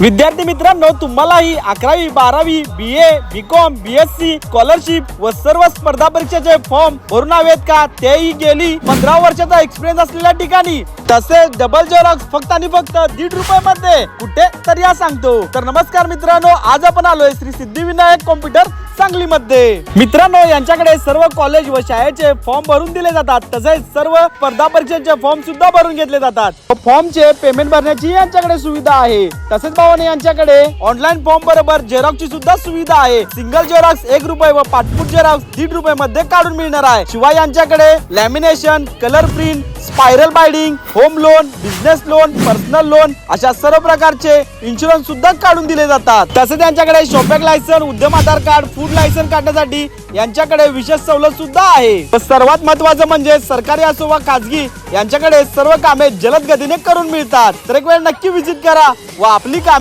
विद्यार्थी मित्रांनो, तुम्हालाही 11वी 12वी BA BCom BSc स्कॉलरशिप व सर्व स्पर्धा परीक्षेचे फॉर्म भरून हवेत का? तेही गेली 15 वर्षाचा एक्सपिरियन्स असलेल्या ठिकाणी, तसेच डबल झेरॉक्स फक्त आणि फक्त 1.5 रुपयामध्ये कुठे तर या सांगतो. तर नमस्कार मित्रांनो, आज आपण आलोय श्री सिद्धिविनायक कॉम्प्युटर सांगली मध्ये. मित्रांनो, यांच्याकडे सर्व कॉलेज व शाळेचे फॉर्म भरून दिले जातात, तसेच सर्व स्पर्धा परीक्षेचे फॉर्म सुद्धा भरून घेतले जातात. फॉर्मचे पेमेंट भरण्याची यांच्याकडे सुविधा आहे. तसेच भावाने यांच्याकडे ऑनलाईन फॉर्म बरोबर झेरॉक्सची सुद्धा सुविधा आहे. सिंगल झेरॉक्स 1 रुपये व पासपोर्ट झेरॉक्स 1.5 रुपये मध्ये काढून मिळणार आहे. शिवाय यांच्याकडे lamination, colour print, spiral binding, home loan, business loan, personal loan अशा सर्व प्रकारचे इन्शुरन्स सुद्धा काढून दिले जातात. तसेच यांच्याकडे शॉपॅक लायसन, उद्यम आधार कार्ड, फूड लायसन काढण्यासाठी यांच्याकडे विशेष सवलत सुद्धा आहे. सर्वात महत्त्वाचं म्हणजे सरकारी असो वा खाजगी, यांच्याकडे सर्व कामे जलद गतीने करून मिळतात. तर एक वेळ नक्की व्हिजिट करा व आपली कामे